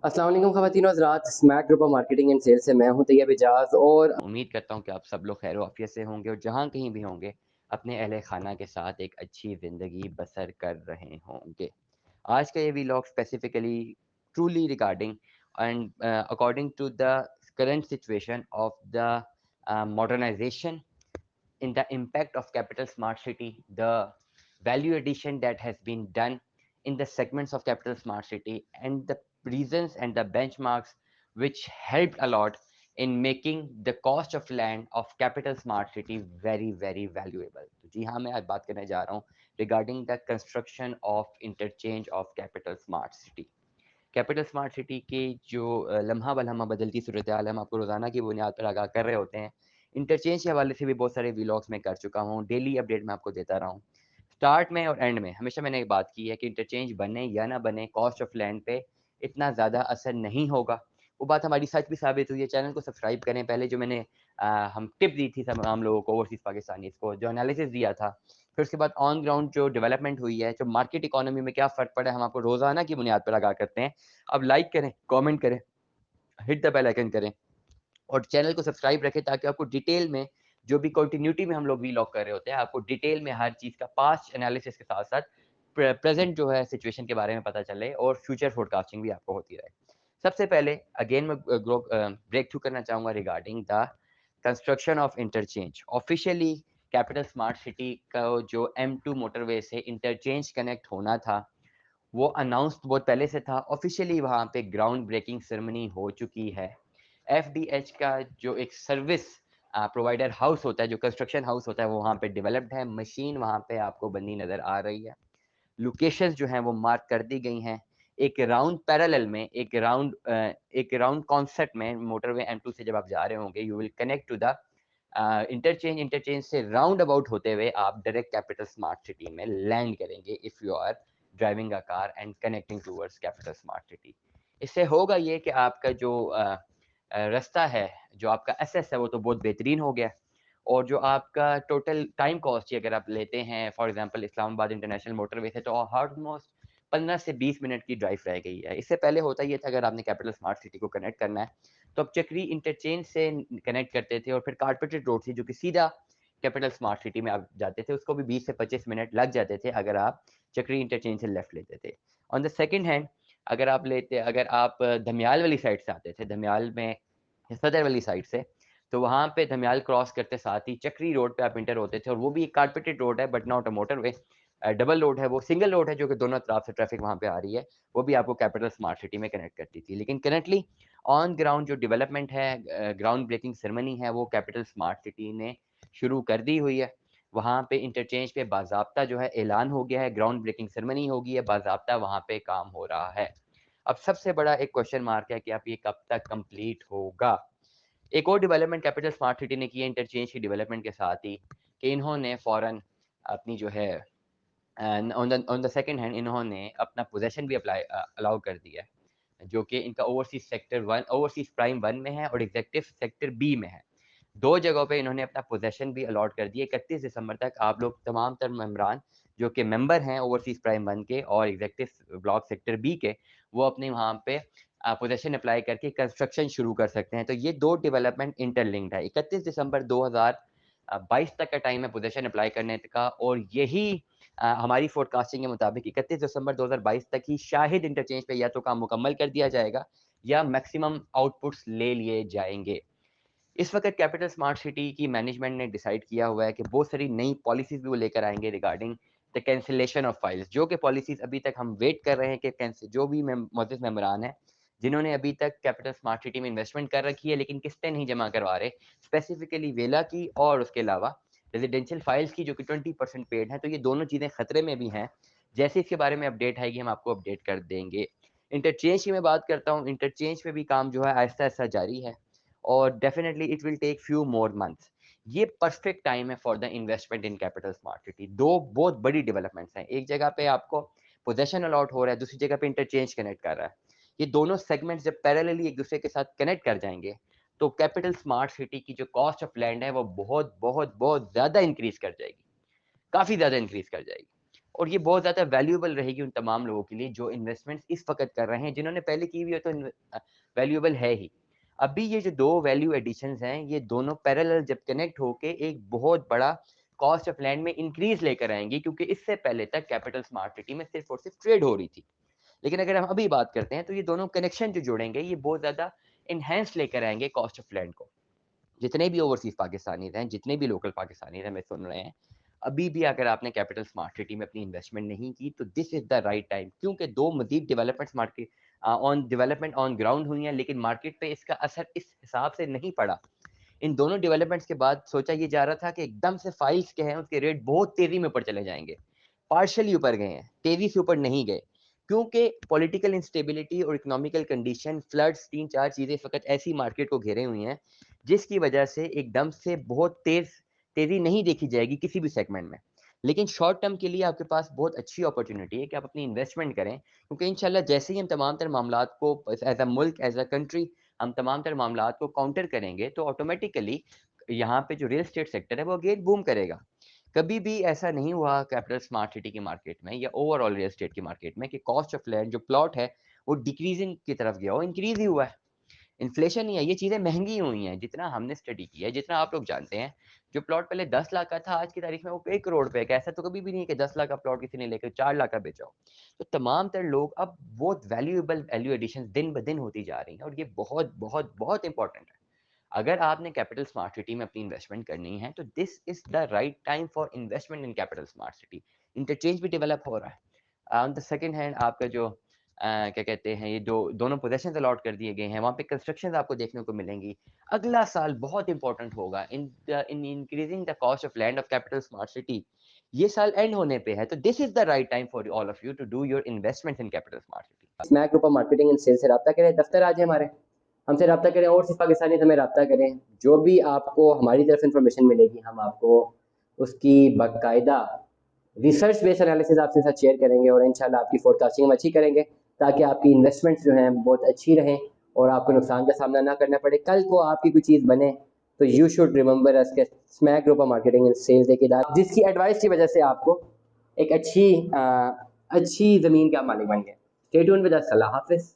अस्सलाम वालेकुम ख़वातीन और हज़रात, Smack group of marketing and sales से मैं हूं तैयब एजाज। और उम्मीद करता हूँ कि आप सब लोग खैर आफियत से होंगे और जहाँ कहीं भी होंगे अपने अहले खाना के साथ एक अच्छी ज़िंदगी बसर कर रहे होंगे। आज का ये vlog specifically truly regarding and according to the current situation of the modernization in the impact of capital smart city, the value addition that has been done in the segments of capital smart city, and the reasons and the benchmarks which helped a lot in making the cost of land of capital smart city very very valuable. तो जी हाँ, मैं आज बात करने जा रहा हूँ regarding the construction of interchange of capital smart city. Capital smart city के जो लम्हा बलम्हा बदलती सूरत हाल हम आपको रोज़ाना की बुनियाद पर आगाह कर रहे होते हैं। इंटरचेंज के हवाले से भी बहुत सारे व्लॉग्स मैं कर चुका हूँ, डेली अपडेट मैं आपको देता रहा हूँ। स्टार्ट में और एंड में हमेशा मैंने एक बात की है कि इंटरचेंज बने या ना बने, कॉस्ट ऑफ लैंड पे इतना ज़्यादा असर नहीं होगा। वो बात हमारी सच भी साबित हुई है। चैनल को सब्सक्राइब करें। पहले जो मैंने हम टिप दी थी तमाम लोगों को, ओवरसीज़ पाकिस्तानीज़ को, जो एनालिसिस दिया था, फिर उसके बाद ऑन ग्राउंड जो डेवलपमेंट हुई है, जो मार्केट इकोनॉमी में क्या फ़र्क पड़ा है, हम आपको रोज़ाना की बुनियाद पर आगाह करते हैं। अब लाइक करें, कमेंट करें, हिट द बेल आइकन करें और चैनल को सब्सक्राइब रखें ताकि आपको डिटेल में जो भी कंटिन्यूटी में हम लोग व्लॉग कर रहे होते हैं, आपको डिटेल में हर चीज़ का पास्ट एनालिसिस के साथ-साथ प्रेज़ेंट जो है सिचुएशन के बारे में पता चले और फ्यूचर फोरकास्टिंग भी आपको होती रहे। सबसे पहले अगेन मैं ब्रेक थ्रू करना चाहूँगा regarding the construction of interchange. Officially capital smart city का जो M2 मोटरवे से इंटरचेंज कनेक्ट होना था, वो अनाउंस बहुत पहले से था। ऑफिशियली वहाँ पे ग्राउंड ब्रेकिंग सेरेमनी हो चुकी है। एफडीएच का जो एक सर्विस प्रोवाइडर हाउस होता है, जो कंस्ट्रक्शन हाउस होता है, वो वहाँ पे डेवलप्ड है। मशीन वहाँ पे आपको बनी नज़र आ रही है। लोकेशंस जो हैं वो मार्क कर दी गई हैं। एक राउंड पैरेलल में एक राउंड कॉन्सेप्ट में मोटरवे M2 से जब आप जा रहे होंगे, you will connect to the interchange से राउंड अबाउट होते हुए आप डायरेक्ट कैपिटल स्मार्ट सिटी में लैंड करेंगे if you are driving a car and connecting towards capital smart city. इससे होगा ये कि आपका जो रास्ता है, जो आपका एसेस है, वो तो बहुत बेहतरीन हो गया और जो आपका टोटल टाइम कॉस्ट ही अगर आप लेते हैं, for example Islamabad international motorway से, तो ऑलमोस्ट 15 से 20 मिनट की ड्राइव रह गई है। इससे पहले होता ये था, अगर आपने कैपिटल स्मार्ट सिटी को कनेक्ट करना है, तो आप चक्री इंटरचेंज से कनेक्ट करते थे और फिर कारपेटेड रोड थी जो कि सीधा कैपिटल स्मार्ट सिटी में आप जाते थे। उसको भी 20 से 25 मिनट लग जाते थे अगर आप चक्री इंटरचेंज से लेफ्ट लेते थे। ऑन द सेकंड हैंड अगर आप धमियाल वाली साइड से आते थे, धमियाल में सदर वाली साइड से, तो वहाँ पे धमियाल क्रॉस करते साथ ही चक्री रोड पे आप इंटर होते थे और वो भी एक कारपेटेड रोड है but not a motorway. Double road है, वो सिंगल रोड है जो कि दोनों तरफ से ट्रैफिक वहाँ पे आ रही है। वो भी आपको कैपिटल स्मार्ट सिटी में कनेक्ट करती थी। लेकिन करंटली ऑन ग्राउंड जो डेवलपमेंट है, ग्राउंड ब्रेकिंग सेरेमनी है, वो कैपिटल स्मार्ट सिटी ने शुरू कर दी हुई है। वहाँ पे इंटरचेंज पे बाज़ाब्ता जो है ऐलान हो गया है, ग्राउंड ब्रेकिंग सेरेमनी हो गई है, बाज़ाब्ता वहाँ पे काम हो रहा है। अब सबसे बड़ा एक क्वेश्चन मार्क है कि अब ये कब तक कंप्लीट होगा? एक और डेवलपमेंट कैपिटल स्मार्ट सिटी ने की है इंटरचेंज की डेवलपमेंट के साथ ही, कि इन्होंने फ़ौरन अपनी जो है ऑन द सेकंड हैंड इन्होंने अपना पोज़ेशन भी अलाउ कर दिया है, जो कि इनका ओवरसीज़ प्राइम 1 में है और एग्ज़ेक्टिव सेक्टर बी में है। 2 जगहों पे इन्होंने अपना पोज़ेशन भी अलॉट कर दिया। 31 दिसंबर तक आप लोग तमाम तर मेंबरान जो कि मेंबर हैं ओवरसीज़ प्राइम 1 के और एग्ज़ेक्टिव ब्लॉक सेक्टर बी के, वो अपने वहाँ पे पोज़ेशन अप्लाई करके कंस्ट्रक्शन शुरू कर सकते हैं। तो ये 2 डेवलपमेंट इंटरलिंक्ड है। 31 दिसंबर 2022 तक का टाइम है पोज़ेशन अप्लाई करने का और यही हमारी फ़ोरकास्टिंग के मुताबिक 31 दिसंबर 2022 तक ही शायद इंटरचेंज पे या तो काम मुकम्मल कर दिया जाएगा या मैक्सिमम आउटपुट्स ले लिए जाएँगे। इस वक़्त कैपिटल स्मार्ट सिटी की मैनेजमेंट ने डिसाइड किया हुआ है कि बहुत सारी नई पॉलिसीज़ भी वो लेकर आएँगे regarding the cancellation of files, जो कि पॉलिसीज़ अभी तक हम वेट कर रहे हैं कि जो भी मुअज़्ज़िज़ मेंबरान हैं, जिन्होंने अभी तक कैपिटल स्मार्ट सिटी में इन्वेस्टमेंट कर रखी है लेकिन किस्तें नहीं जमा करवा रहे, स्पेसिफिकली वेला की और उसके अलावा रेज़िडेंशियल फाइल्स की जो कि 20% पेड हैं, तो ये दोनों चीज़ें खतरे में भी हैं। जैसे इसके बारे में अपडेट आएगी हम आपको अपडेट कर देंगे। इंटरचेंज की मैं बात करता हूँ, इंटरचेंज पे भी काम जो है आहिस्ता-आहिस्ता जारी है और definitely it will take few more months. ये परफेक्ट टाइम है for the investment in capital smart city. 2 बहुत बड़ी डेवलपमेंट्स हैं। एक जगह पे आपको पोज़ेशन अलॉट हो रहा है, दूसरी जगह पे इंटरचेंज कनेक्ट कर रहा है। ये दोनों सेगमेंट्स जब पैरेलली एक दूसरे के साथ कनेक्ट कर जाएँगे, तो कैपिटल स्मार्ट सिटी की जो कॉस्ट ऑफ लैंड है वो बहुत, बहुत, बहुत ज़्यादा इंक्रीज़ कर जाएगी। काफ़ी ज़्यादा इंक्रीज़ कर जाएगी। और ये बहुत ज़्यादा वैल्यूएबल रहेगी उन तमाम लोगों के लिए जो इन्वेस्टमेंट्स इस वक़्त कर रहे हैं, जिन्होंने पहले की हुई है तो वैल्यूएबल है ही। अभी ये जो 2 वैल्यू एडिशंस हैं, ये दोनों पैरेलल जब कनेक्ट होके एक बहुत बड़ा कॉस्ट ऑफ लैंड में इंक्रीज़ लेकर आएँगी, क्योंकि इससे पहले तक कैपिटल स्मार्ट सिटी में सिर्फ़ और सिर्फ़ ट्रेड हो रही थी। लेकिन अगर हम अभी बात करते हैं, तो ये दोनों कनेक्शन जो जुड़ेंगे, ये बहुत ज़्यादा एनहांस लेकर आएँगे कॉस्ट ऑफ लैंड को। जितने भी ओवरसीज़ पाकिस्तानीज़ हैं, जितने भी लोकल पाकिस्तानीज़ हमें सुन रहे हैं, अभी भी अगर आपने कैपिटल स्मार्ट सिटी में अपनी इन्वेस्टमेंट नहीं की, तो this is the right time, क्योंकि 2 मज़ीद developments market development on ground हुई हैं, लेकिन मार्केट पे इसका असर इस हिसाब से नहीं पड़ा। इन दोनों डेवलपमेंट्स के बाद सोचा ये जा रहा था कि एकदम से फाइल्स के हैं, उसके रेट बहुत तेज़ी में ऊपर चले जाएँगे। पार्शियली ऊपर गए हैं, तेज़ी से ऊपर नहीं गए, क्योंकि पॉलिटिकल इंस्टेबिलिटी और इकोनॉमिकल कंडीशन, फ्लड्स, 3-4 चीज़ें इस वक़्त ऐसी मार्केट को घेरे हुई हैं, जिसकी वजह से एकदम से बहुत तेज़ी नहीं देखी जाएगी किसी भी सेगमेंट में। लेकिन शॉर्ट टर्म के लिए आपके पास बहुत अच्छी अपॉर्च्युनिटी है कि आप अपनी इन्वेस्टमेंट करें, क्योंकि इंशाल्लाह जैसे ही हम तमाम तर मामलात को एज़ अ मुल्क, एज़ अ कंट्री हम तमाम तर मामलात को काउंटर करेंगे, तो ऑटोमैटिकली यहाँ पे जो रियल एस्टेट सेक्टर है, वो अगेन बूम करेगा। कभी भी ऐसा नहीं हुआ कैपिटल स्मार्ट सिटी की मार्केट में या ओवरऑल रियल एस्टेट की मार्केट में कि कॉस्ट ऑफ लैंड जो प्लॉट है, वो डिक्रीज़िंग की तरफ गया हो, इंक्रीज़ ही हुआ है। इन्फ्लेशन नहीं है, ये चीज़ें महँगी हुई हैं, जितना हमने स्टडी किया है, जितना आप लोग जानते हैं, जो प्लॉट पहले 10 लाख का था, आज की तारीख में वो 1 करोड़ पे है। ऐसा तो कभी भी नहीं है कि 10 लाख का प्लॉट किसी ने लेकर 4 लाख का बेचा हो। तो तमाम तर लोग अब बहुत वैल्यूएबल वैल्यू एडिशंस दिन-ब-दिन होती जा रही हैं, और ये बहुत, बहुत, बहुत इम्पोर्टेंट है। अगर आपने कैपिटल स्मार्ट सिटी में अपनी इन्वेस्टमेंट करनी है, तो this is the right time for investment in capital smart city. Interchange भी डेवलप हो रहा है। ऑन द सेकंड हैंड आपका जो क्या कहते हैं, ये जो दोनों पोज़ेशंस अलॉट कर दिए गए हैं, वहाँ पे कंस्ट्रक्शंस आपको देखने को मिलेंगी। अगला साल बहुत इम्पोर्टेंट होगा in increasing the cost of land of capital smart city. ये साल एंड होने पे है, तो this is the right time for all of you to do your investments in capital smart city. Smack group of marketing and sales से रब्ता करें, दफ्तर आ जाए हमारे, हमसे रब्ता करें, और सिर्फ पाकिस्तानी हमें रब्ता करें। जो भी आपको हमारी तरफ इन्फॉर्मेशन मिलेगी, हम आपको उसकी बाकायदा रिसर्च बेस्ड एनालिसिस आपके साथ शेयर करेंगे, और इंशाल्लाह आपकी फोरकास्टिंग हम अच्छी करेंगे, ताकि आपकी इन्वेस्टमेंट्स जो हैं बहुत अच्छी रहें और आपको नुकसान का सामना ना करना पड़े। कल को आपकी कोई चीज़ बने तो यू शुड रिमेंबर अस के Smack group of marketing and sales एक इदारा, जिसकी एडवाइस की वजह से आपको एक अच्छी ज़मीन का मालिक बन गए। Stay tuned with us. अल्लाह हाफ़िज़।